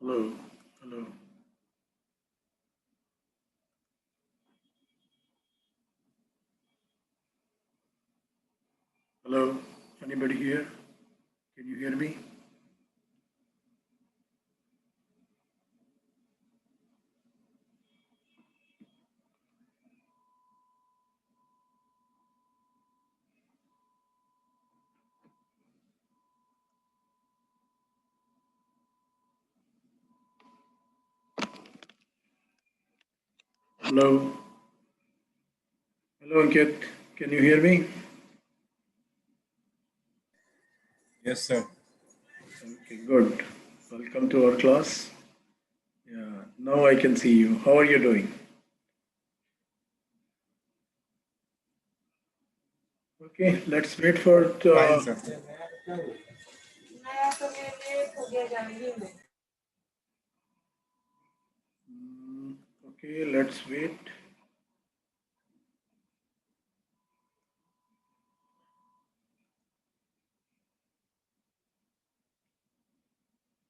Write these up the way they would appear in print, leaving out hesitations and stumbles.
Hello, hello. Hello, anybody here? Can you hear me? Hello, hello, Ankit. Can you hear me? Yes, sir. Okay, good. Welcome to our class. Yeah, now I can see you. How are you doing? Okay, let's wait for Fine, sir. okay, let's wait.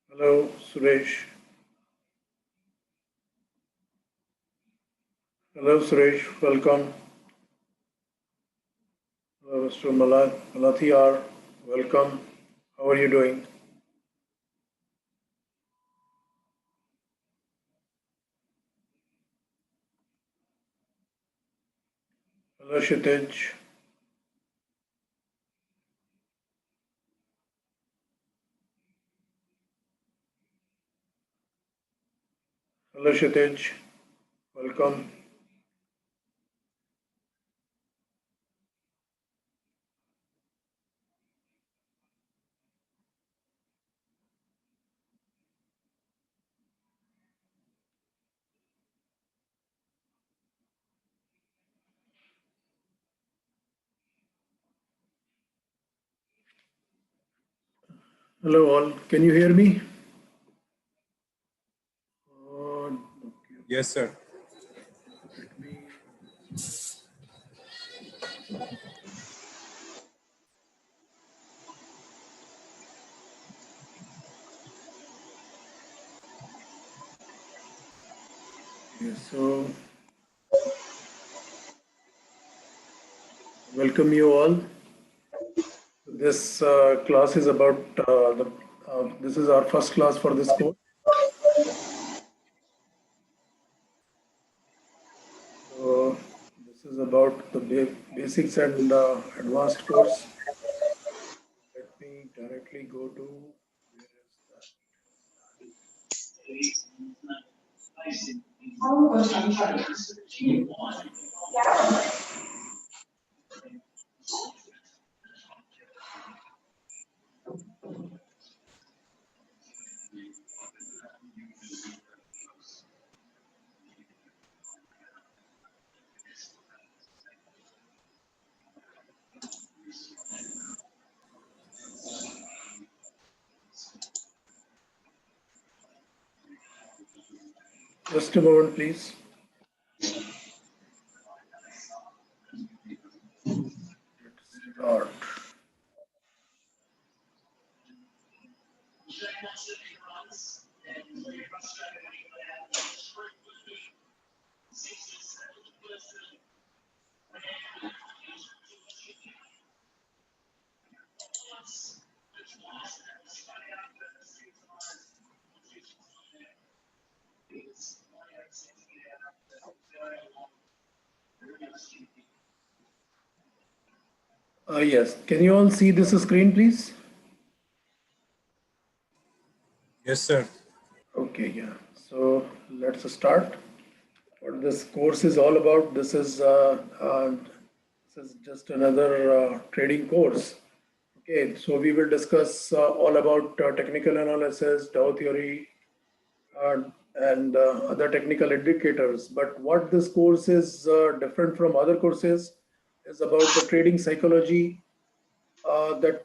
Hello, Suresh. Hello, Suresh. Welcome. Hello, Mr. Malathiyar. Welcome. How are you doing? Hello, Shitij. Hello, Shitij. Welcome. Hello, all. Can you hear me? Okay. Yes, sir. Let me. Okay, so welcome you all. This class is about this is our first class for this course. So this is about the basics and advanced course. Let me directly go to where is that? Just a moment, please. Let's start. Yes, can you all see this screen, please? Yes, sir. Okay, yeah. So let's start. What this course is all about. This is just another trading course. Okay, so we will discuss all about technical analysis, Dow theory, uh, and other technical indicators. But what this course is different from other courses is about the trading psychology that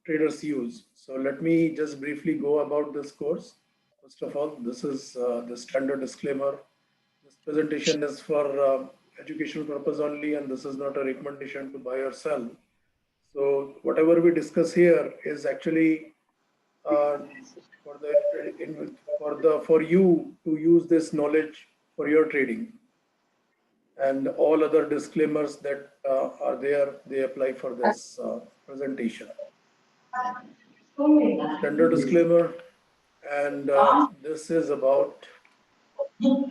traders use. So let me just briefly go about this course. First of all, this is the standard disclaimer. This presentation is for educational purpose only, and this is not a recommendation to buy or sell. So whatever we discuss here is actually uh, for the for you to use this knowledge for your trading, and all other disclaimers that are there, they apply for this presentation. Standard disclaimer, and this is about, so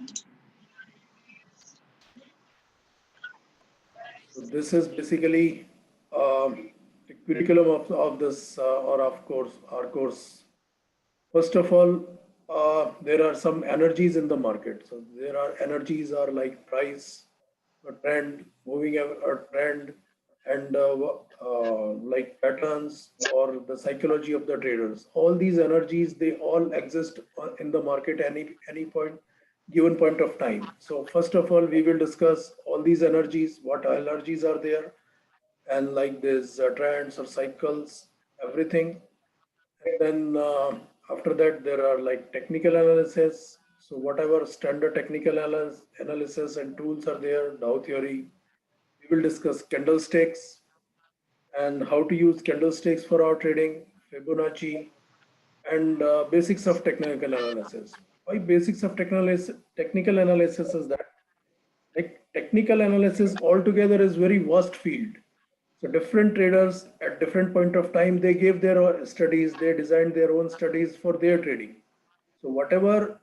this is basically the curriculum of this or of course our course. First of all, there are some energies in the market. So there are energies are like price, a trend, moving a trend, and like patterns or the psychology of the traders. All these energies, they all exist in the market any point given point of time. So first of all, we will discuss all these energies, what energies are there, and like these trends or cycles, everything. Then after that, there are like technical analysis. So whatever standard technical analysis and tools are there, Dow theory. We will discuss candlesticks and how to use candlesticks for our trading, Fibonacci, and basics of technical analysis. Why basics of technical analysis is that like technical analysis altogether is very vast field. So different traders at different point of time, they gave their own studies, they designed their own studies for their trading. So whatever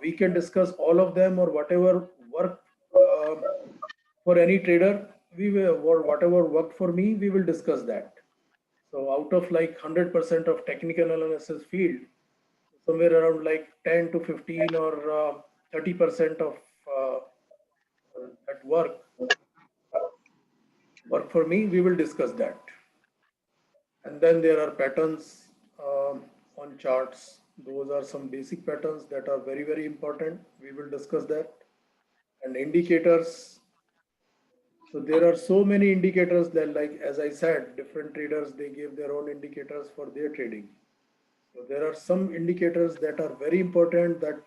we can discuss all of them, or whatever work for any trader, we will, or whatever worked for me, we will discuss that. So out of like 100% of technical analysis field, somewhere around like 10 to 15 or 30% of uh, that work for me, we will discuss that. And then there are patterns on charts. Those are some basic patterns that are very, very important. We will discuss that. And indicators. So there are so many indicators that, like as I said, different traders, they give their own indicators for their trading. So there are some indicators that are very important that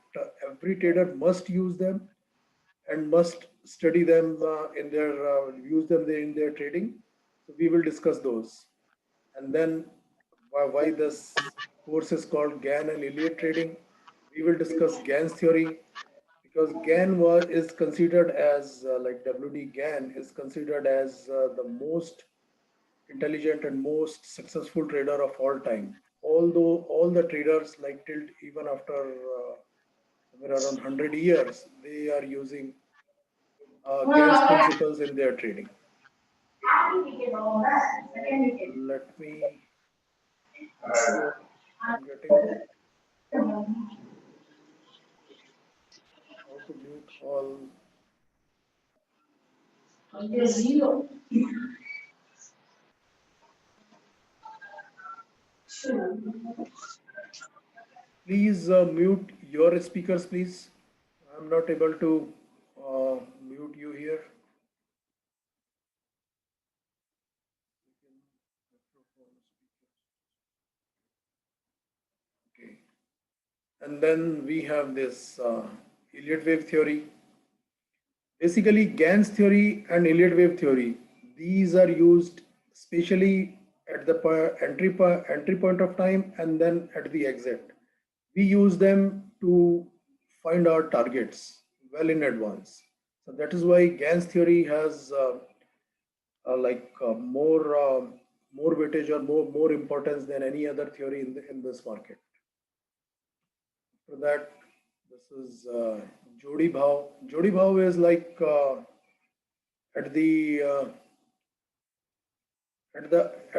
every trader must use them and must study them in their use them in their trading. So we will discuss those. And then why this course is called Gann-Elliott Trading. We will discuss Gann's theory, because is considered as like W.D. Gann is considered as the most intelligent and most successful trader of all time. Although all the traders like till even after somewhere around 100 years, they are using Gann's principles in their trading. Let me, I'm getting how to mute all. Please mute your speakers, please. I'm not able to mute you here. Okay. And then we have this Elliott wave theory. Basically, Gann's theory and Elliott wave theory, these are used especially at the entry point of time and then at the exit. We use them to find our targets well in advance. So that is why Gann's theory has more weightage or more importance than any other theory in this market. For that, this is Jodi Bhav. Jodi Bhav is like at the uh, at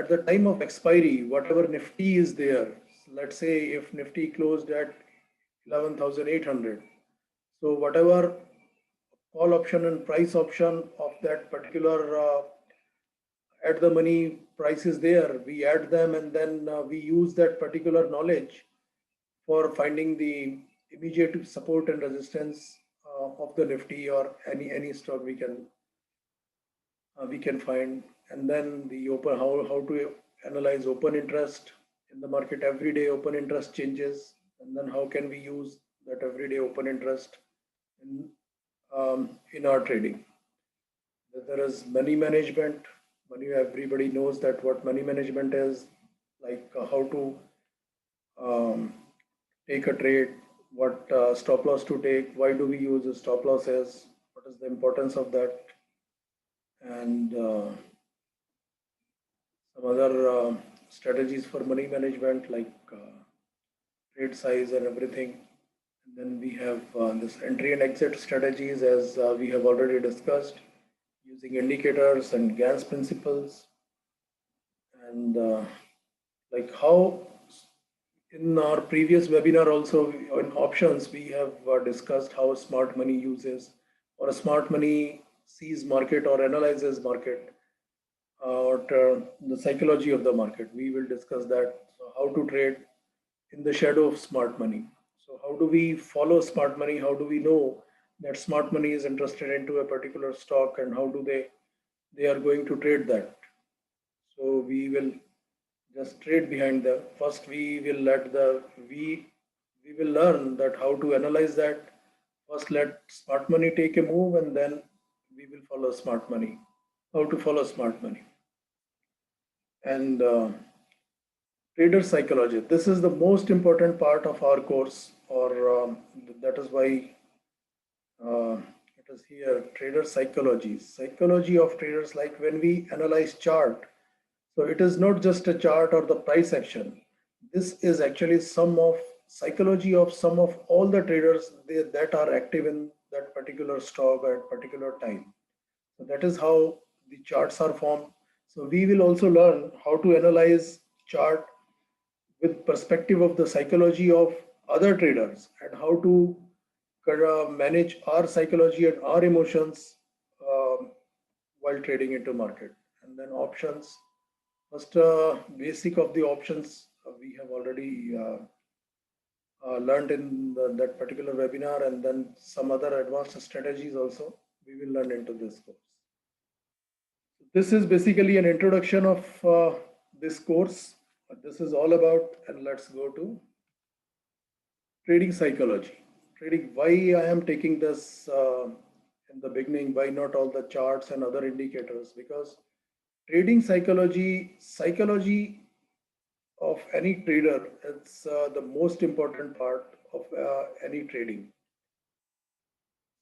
the time of expiry, whatever Nifty is there. Let's say if Nifty closed at 11,800, so whatever call option and price option of that particular at the money price is there, we add them, and then we use that particular knowledge for finding the immediate support and resistance of the Nifty or any stock we can find. And then the open, how to analyze open interest in the market. Every day open interest changes, and then how can we use that everyday open interest in our trading. There is money management. Money, everybody knows that what money management is, like how to take a trade, what stop loss to take, why do we use the stop losses, what is the importance of that, and some other strategies for money management like trade size and everything. And then we have this entry and exit strategies as we have already discussed using indicators and Gann's principles, and like how in our previous webinar also on options we have discussed how smart money uses or smart money sees market or analyzes market or the psychology of the market. We will discuss that. So how to trade in the shadow of smart money. So how do we follow smart money? How do we know that smart money is interested into a particular stock and how do they are going to trade that? So we will just trade behind them. First, we will learn that how to analyze that. First, let smart money take a move, and then we will follow smart money. How to follow smart money and trader psychology. This is the most important part of our course, or that is why uh, it is here. Trader psychology, psychology of traders. Like when we analyze chart, so it is not just a chart or the price action. This is actually some of psychology of some of all the traders that are active in that particular stock at particular time. So that is how the charts are formed. So we will also learn how to analyze chart with perspective of the psychology of other traders and how to manage our psychology and our emotions while trading into market. And then options. First, basic of the options we have already learned in that particular webinar, and then some other advanced strategies also we will learn into this course. This is basically an introduction of this course. What this is all about, and let's go to trading psychology. Trading, why I am taking this in the beginning, why not all the charts and other indicators? Because trading psychology of any trader, it's the most important part of any trading.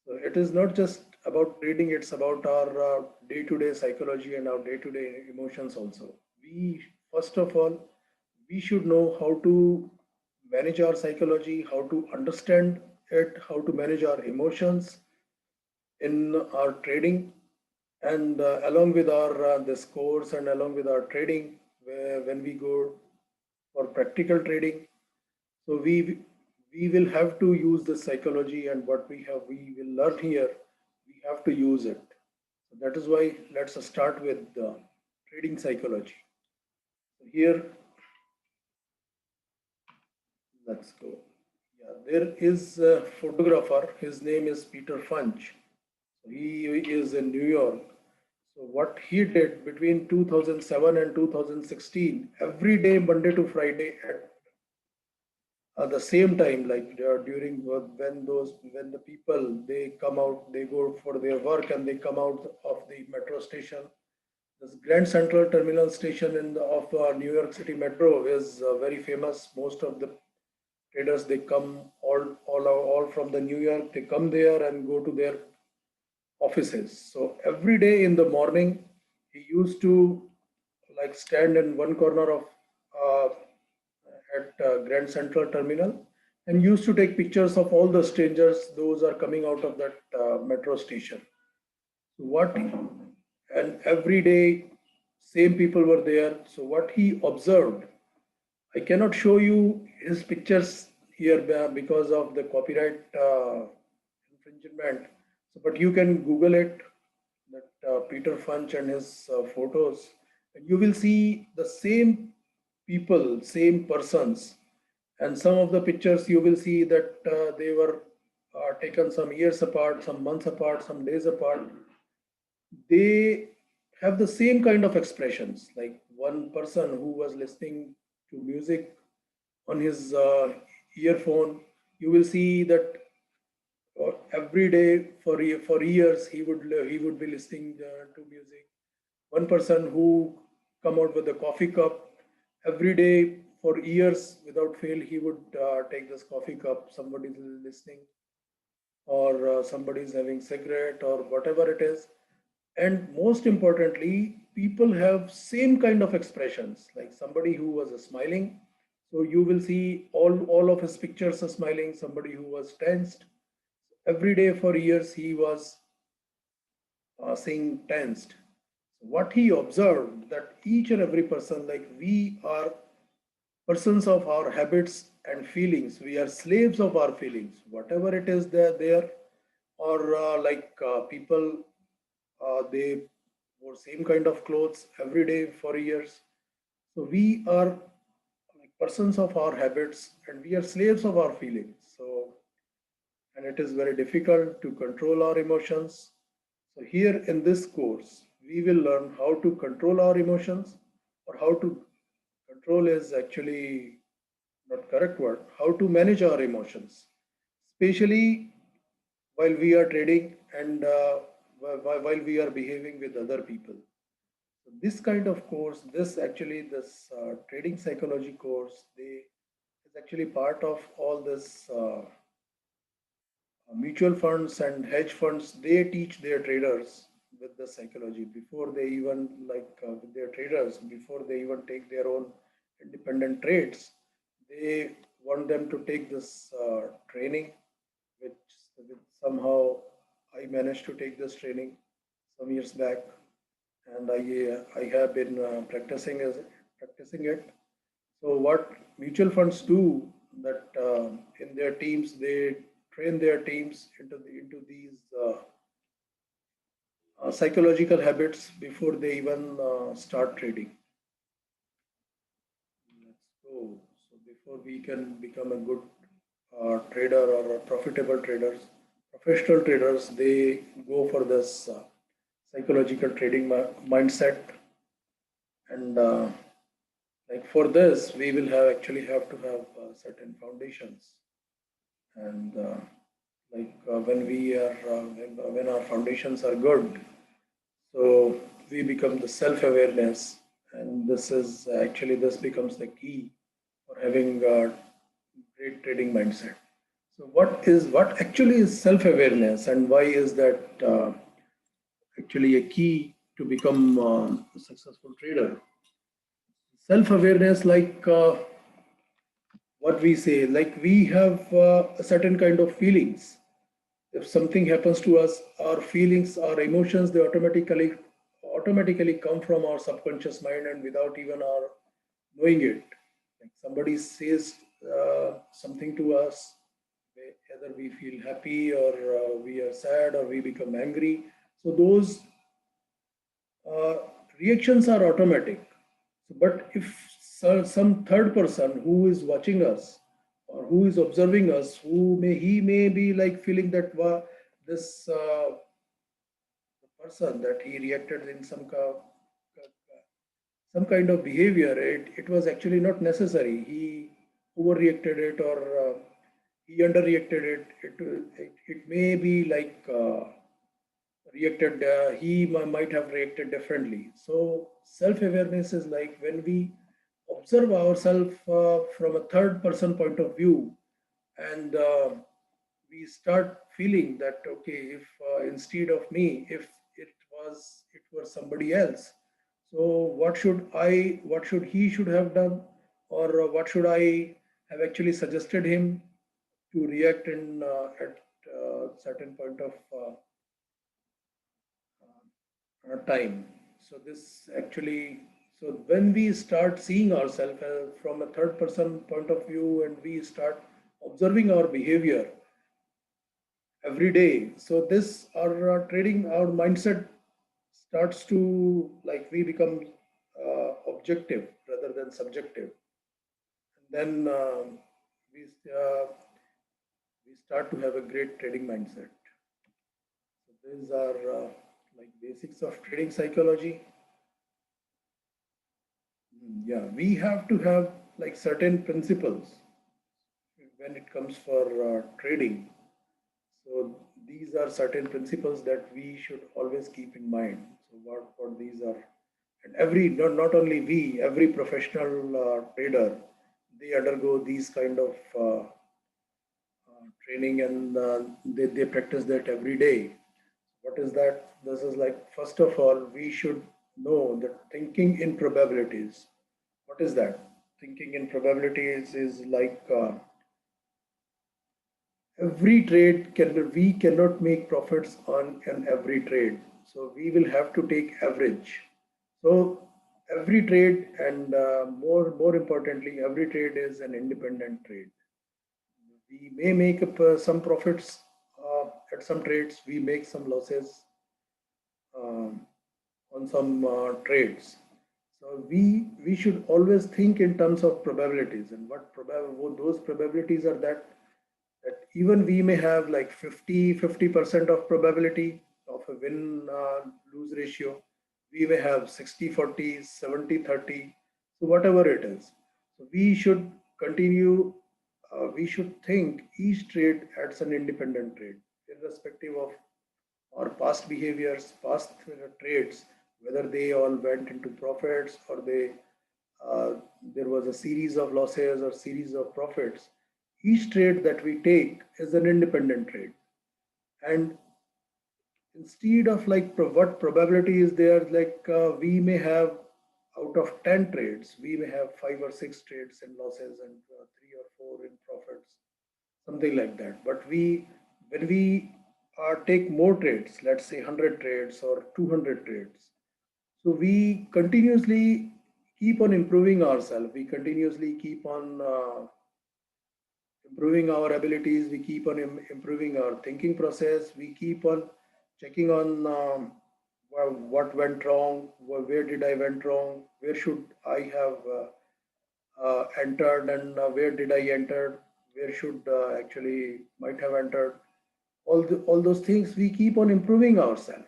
So it is not just about trading, it's about our day-to-day psychology and our day-to-day emotions also. We, first of all, we should know how to manage our psychology, how to understand it, how to manage our emotions in our trading, and along with our this course and along with our trading, where when we go for practical trading, so we will have to use the psychology and what we will learn here, we have to use it. So that is why let's start with trading psychology. So here, let's go. Yeah, there is a photographer. His name is Peter Funch. He is in New York. So what he did between 2007 and 2016, every day, Monday to Friday, at the same time, like during when the people they come out, they go for their work and they come out of the metro station. This Grand Central Terminal Station in the of New York City Metro is very famous. Most of the traders they come all from the New York. They come there and go to their offices. So every day in the morning, he used to like stand in one corner of uh, at Grand Central Terminal and used to take pictures of all the strangers those are coming out of that metro station. So what and every day same people were there. So what he observed, I cannot show you his pictures here because of the copyright infringement. So, but you can Google it, that Peter Funch and his photos, and you will see the same people, same persons, and some of the pictures you will see that they were taken some years apart, some months apart, some days apart. They have the same kind of expressions. Like one person who was listening to music on his earphone, you will see that every day for years he would be listening to music. One person who come out with a coffee cup every day for years without fail, he would take this coffee cup, somebody is listening, or somebody is having cigarette or whatever it is. And most importantly, people have same kind of expressions, like somebody who was smiling. So you will see all of his pictures are smiling, somebody who was tensed. Every day for years, he was seeing tensed. So what he observed that each and every person, like we are persons of our habits and feelings. We are slaves of our feelings. Whatever it is they're there, or people, they wore same kind of clothes every day for years. So we are like persons of our habits and we are slaves of our feelings. So, and it is very difficult to control our emotions. So here in this course, we will learn how to control our emotions, or how to control is actually not correct word, how to manage our emotions, especially while we are trading and while we are behaving with other people. So this kind of course, this trading psychology course, they is actually part of all this mutual funds and hedge funds. They teach their traders with the psychology before they even with their traders before they even take their own independent trades. They want them to take this training, which somehow I managed to take this training some years back, and I have been practicing it. So what mutual funds do that in their teams, they train their teams into these psychological habits before they even start trading. Let's go. So before we can become a good trader or a profitable traders, professional traders, they go for this psychological trading mindset, and like for this, we will have to have certain foundations, and when we are when our foundations are good, so we become the self-awareness, and this becomes the key for having a great trading mindset. So what actually is self-awareness, and why is that actually a key to become a successful trader? Self-awareness, what we say, like we have a certain kind of feelings. If something happens to us, our feelings, our emotions, they automatically come from our subconscious mind, and without even our knowing it. Like somebody says something to us, either we feel happy, or we are sad, or we become angry. So those uh, reactions are automatic. But if some third person who is watching us or who is observing us, he may be like feeling that this person that he reacted in some kind of behavior, it was actually not necessary. He overreacted it, or he underreacted it. It may be reacted, might have reacted differently. So self-awareness is like when we observe ourselves from a third person point of view, and we start feeling that okay, if instead of me, if it was somebody else, so what should he should have done, or what should I have actually suggested him to react in at certain point of time. So this actually, so when we start seeing ourselves from a third person point of view, and we start observing our behavior every day, so this our trading, our mindset starts to like we become objective rather than subjective, and then we we start to have a great trading mindset. So these are like basics of trading psychology. Yeah, we have to have like certain principles when it comes for trading. So these are certain principles that we should always keep in mind. So what these are, and not only we, every professional trader, they undergo these kind of training, and they practice that every day. What is that? This is like, first of all, we should know that thinking in probabilities. What is that? Thinking in probabilities is like every trade we cannot make profits on an every trade. So we will have to take average. So every trade, and more importantly, every trade is an independent trade. We may make up, some profits at some trades. We make some losses um, on some trades. So we should always think in terms of probabilities, and what those probabilities are, that even we may have like 50% of probability of a win lose ratio. We may have 60-40, 70-30, so whatever it is. So we should continue, we should think each trade as an independent trade, irrespective of our past behaviors, past trades, whether they all went into profits or uh, there was a series of losses or series of profits. Each trade that we take is an independent trade, and instead of like what probability is there, like we may have out of 10 trades, we may have 5 or 6 trades in losses and 3 or 4 in profits, something like that. But when we take more trades, let's say 100 trades or 200 trades, so we continuously keep on improving ourselves. We continuously keep on improving our abilities. We keep on improving our thinking process. We keep on checking on what went wrong, where did I went wrong, where should I have entered, and where did I enter, where should actually might have entered. All those things, we keep on improving ourselves.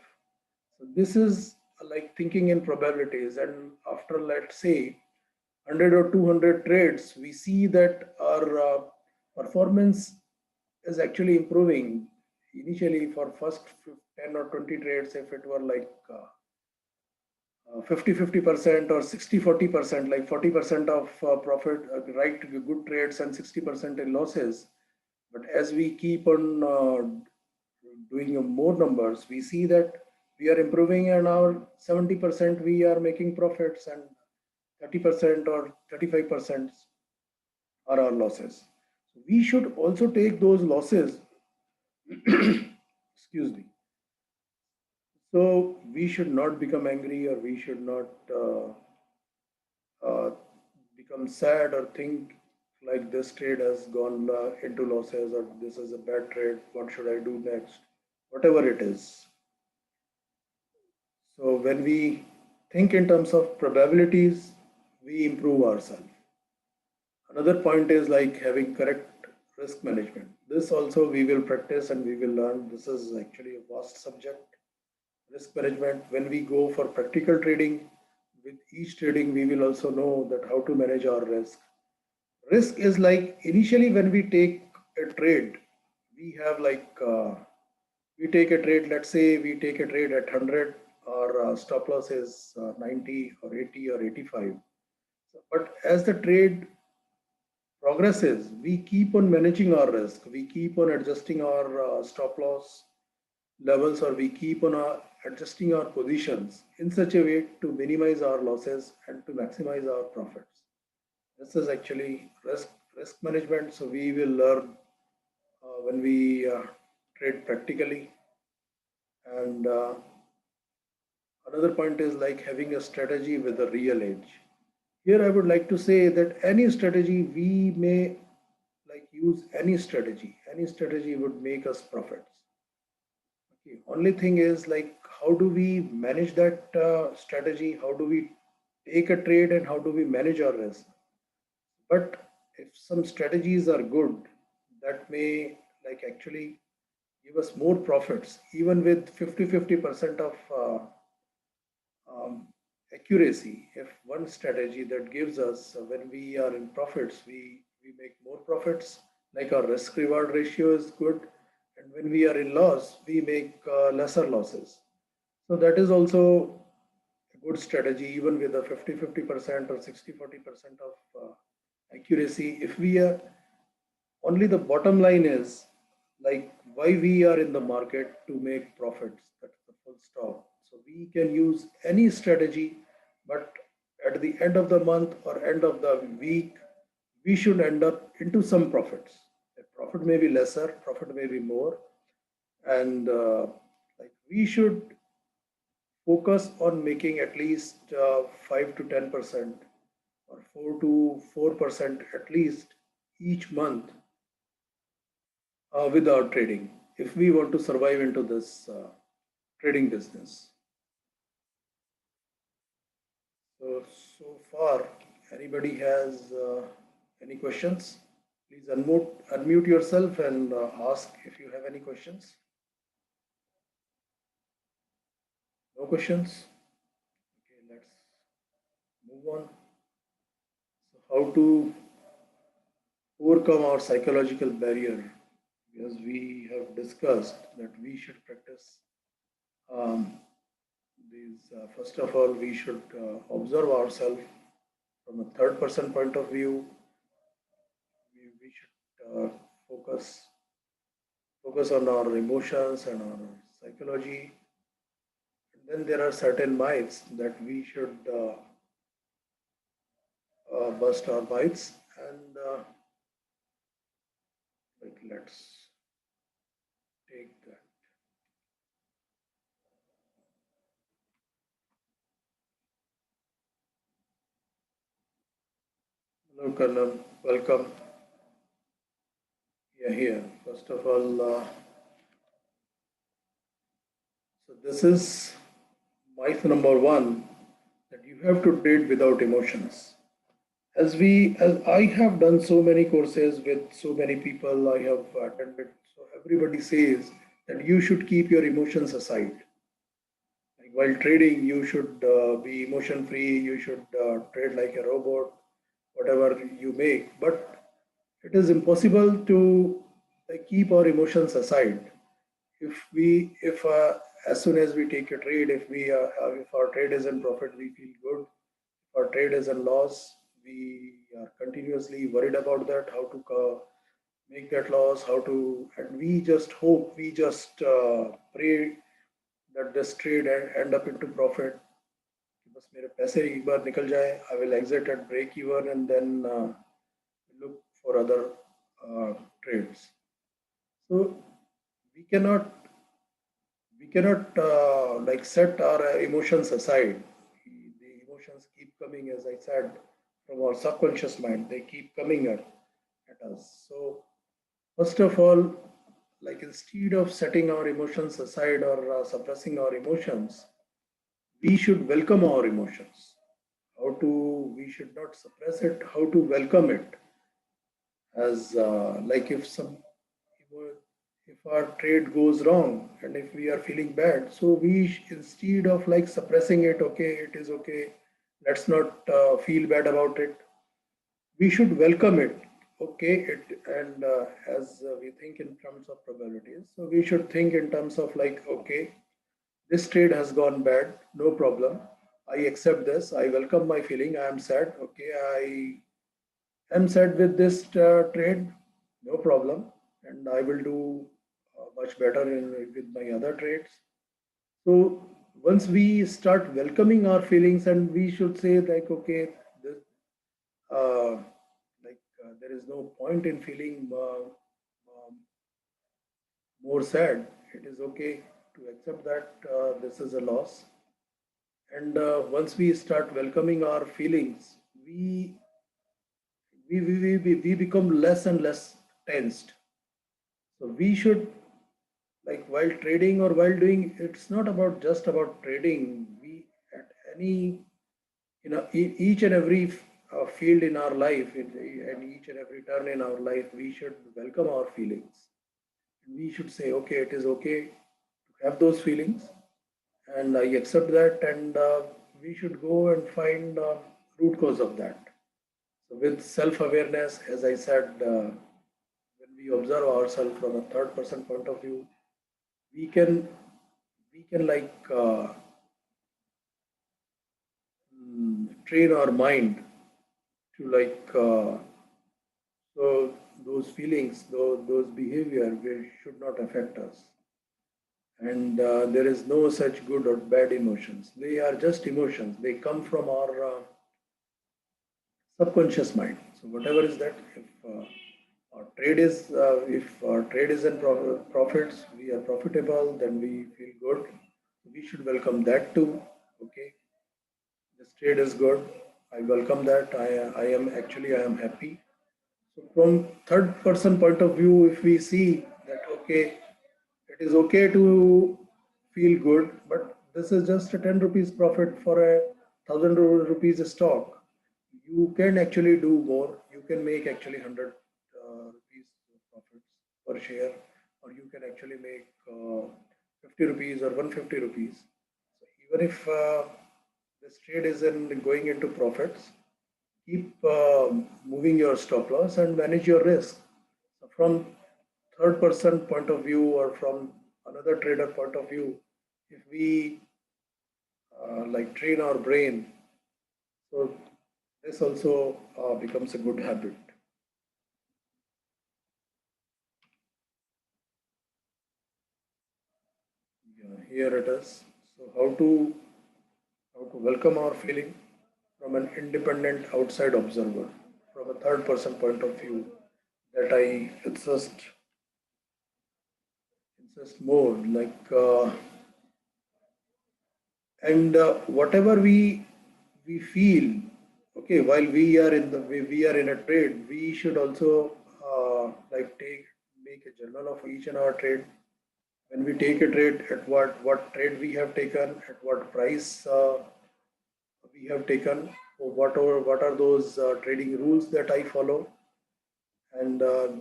So this is like thinking in probabilities. And after, let's say, 100 or 200 trades, we see that our performance is actually improving. Initially, for first 10 or 20 trades, if it were like 50-50% or 60-40%, like 40% of profit, right, good trades, and 60% in losses. But as we keep on doing more numbers, we see that we are improving, and our 70% we are making profits, and 30% or 35% are our losses. So we should also take those losses. Excuse me. So we should not become angry, or we should not uh, become sad or think like this trade has gone into losses, or this is a bad trade. What should I do next? Whatever it is. So when we think in terms of probabilities, we improve ourselves. Another point is like having correct risk management. This also we will practice and we will learn. This is actually a vast subject. Risk management. When we go for practical trading, with each trading, we will also know that how to manage our risk. Risk is like initially when we take a trade, we have like we take a trade. Let's say we take a trade at 100, our stop loss is 90 or 80 or 85. But as the trade progresses, we keep on managing our risk. We keep on adjusting our stop loss levels, or we keep on adjusting our positions in such a way to minimize our losses and to maximize our profits. This is actually risk management. So we will learn when we trade practically. And another point is like having a strategy with a real edge. Here I would like to say that any strategy we may like use, any strategy. Any strategy would make us profits. Okay. Only thing is like how do we manage that strategy? How do we take a trade, and how do we manage our risk? But if some strategies are good, that may like actually give us more profits, even with 50% of um, accuracy. If one strategy that gives us, when we are in profits, we make more profits, like our risk reward ratio is good, and when we are in loss, we make lesser losses. So that is also a good strategy, even with a 50-50% or 60-40% of accuracy. If we are only, the bottom line is like why we are in the market to make profits. That's the full stop. So we can use any strategy, but at the end of the month or end of the week, we should end up into some profits. The profit may be lesser, profit may be more, and like we should focus on making at least 5 to 10% or 4 to 4% at least each month with our trading if we want to survive into this trading business. So far, anybody has any questions? Please unmute yourself and ask if you have any questions. No questions? Okay, let's move on. So how to overcome our psychological barrier? Because we have discussed that we should practice um, these. First of all, we should observe ourselves from a third person point of view. We should focus on our emotions and our psychology. And then there are certain myths that we should bust our myths and like let's take that. Hello, Colonel. Welcome. Yeah, here. First of all, so this is myth number one, that you have to trade without emotions. As I have done so many courses with so many people I have attended, so everybody says that you should keep your emotions aside. Like while trading, you should be emotion free. You should trade like a robot, whatever you make. But it is impossible to keep our emotions aside. If as soon as we take a trade, if our trade is in profit, we feel good. If our trade is in loss, we are continuously worried about that, how to make that loss, how to, and we just hope, we just pray that this trade end up into profit. बस मेरे पैसे एक बार निकल जाए, I will exit at break even and then look for other trades. So we cannot like set our emotions aside. The emotions keep coming, as I said, from our subconscious mind. They keep coming at us. So first of all, like instead of setting our emotions aside or suppressing our emotions, we should welcome our emotions. How to, we should not suppress it, how to welcome it. As like if our trade goes wrong and if we are feeling bad, so instead of like suppressing it, okay, it is okay, let's not feel bad about it, we should welcome it. Okay, it, and as we think in terms of probabilities, so we should think in terms of like, okay, this trade has gone bad, no problem, I accept this, I welcome my feeling, I am sad, okay, I am sad with this trade, no problem, and I will do much better with my other trades. So once we start welcoming our feelings, and we should say like, okay, this, there is no point in feeling more sad. It is okay to accept that this is a loss. And once we start welcoming our feelings, we become less and less tensed. So we should, like while trading or while doing, it's not about just about trading. We at any, each and every field in our life, and each and every turn in our life, we should welcome our feelings. We should say, okay, it is okay to have those feelings, and I accept that, and we should go and find root cause of that. So with self-awareness, as I said, when we observe ourselves from a third person point of view, we can like train our mind to like So those feelings, those behavior, should not affect us. And there is no such good or bad emotions. They are just emotions. They come from our subconscious mind. So whatever is that, if our trade is in profits, we are profitable, then we feel good. We should welcome that too. Okay, this trade is good. I welcome that. I am happy. So from third person point of view, if we see that okay, it is okay to feel good, but this is just a 10 rupees profit for a 1,000 rupees stock. You can actually do more. You can make actually 100 rupees profits per share, or you can actually make 50 rupees or 150 rupees. So even if this trade is in going into profits, keep moving your stop loss and manage your risk. So from third person point of view or from another trader point of view, if we like train our brain, so this also becomes a good habit. Yeah, here it is. So how to welcome our feeling from an independent outside observer, from a third person point of view, that I insist more like and whatever we feel, okay, while we are in a trade, we should also like take make a journal of each and our trade. When we take a trade, at what trade we have taken, at what price we have taken, or what are those trading rules that I follow, and that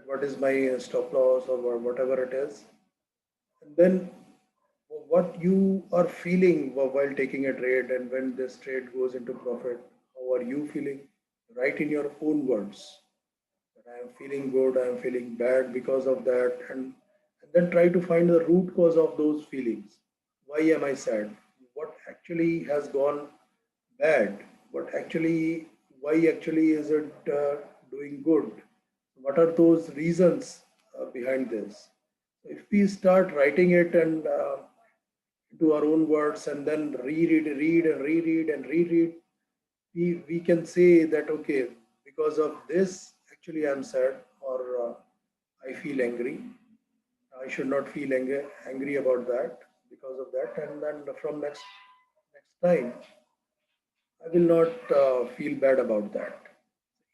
what is my stop loss or whatever it is, and then what you are feeling while taking a trade, and when this trade goes into profit, how are you feeling? Write in your own words that I am feeling good, I am feeling bad because of that, and then try to find the root cause of those feelings. Why am I sad? What actually has gone bad? What actually, why actually is it doing good? What are those reasons behind this? If we start writing it and into our own words and then read and reread, we can say that okay, because of this, actually I'm sad, or I feel angry. I should not feel angry about that because of that, and then from next time, I will not feel bad about that.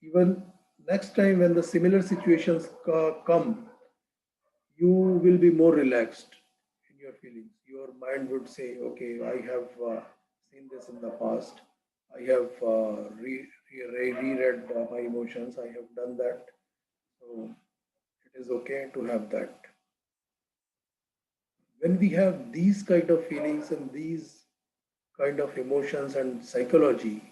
Even next time when the similar situations come, you will be more relaxed in your feelings. Your mind would say, okay, I have seen this in the past. I have reread my emotions. I have done that. So it is okay to have that. When we have these kind of feelings and these kind of emotions and psychology,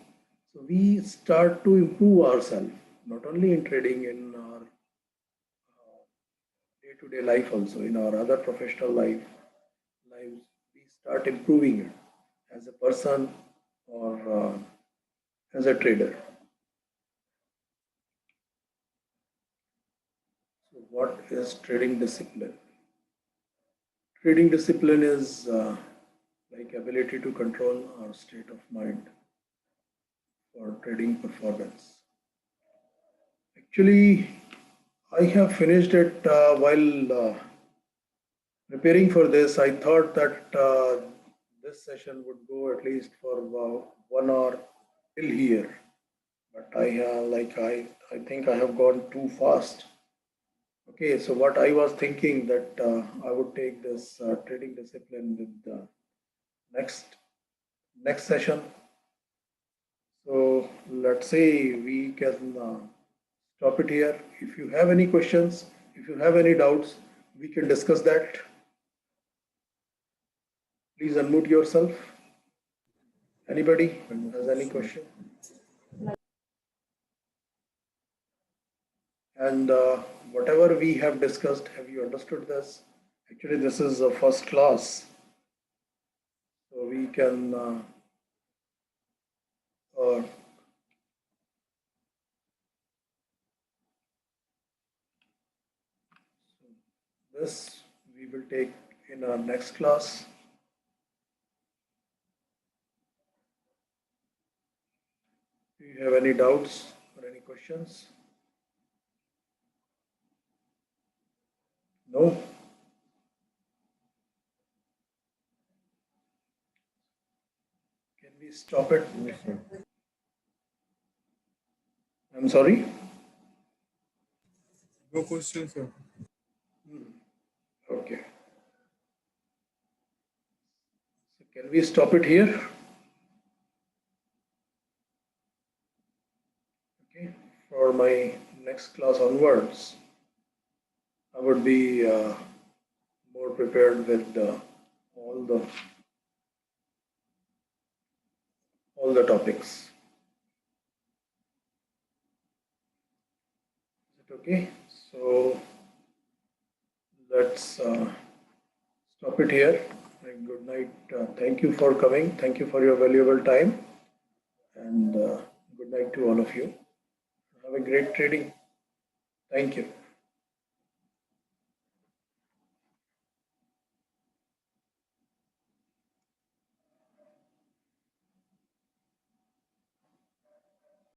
so we start to improve ourselves, not only in trading, in our day-to-day life also, in our other professional lives, we start improving it as a person or as a trader. So what is trading discipline? Trading discipline is like ability to control our state of mind for trading performance. Actually, I have finished it while preparing for this. I thought that this session would go at least for 1 hour till here, but I think I have gone too fast. Okay, so what I was thinking that I would take this trading discipline with the next next session. So let's say we can stop it here. If you have any questions, if you have any doubts, we can discuss that. Please unmute yourself. Anybody has any question? And whatever we have discussed, have you understood this? Actually, this is a first class, so we can uh, this we will take in our next class. Do you have any doubts or any questions? No? Can we stop it? Yes, sir. I'm sorry? No question, sir. Okay. So can we stop it here? Okay. For my next class onwards, I would be more prepared with all the all the topics. Is it okay? So let's stop it here. And good night. Thank you for coming. Thank you for your valuable time. And good night to all of you. Have a great trading. Thank you.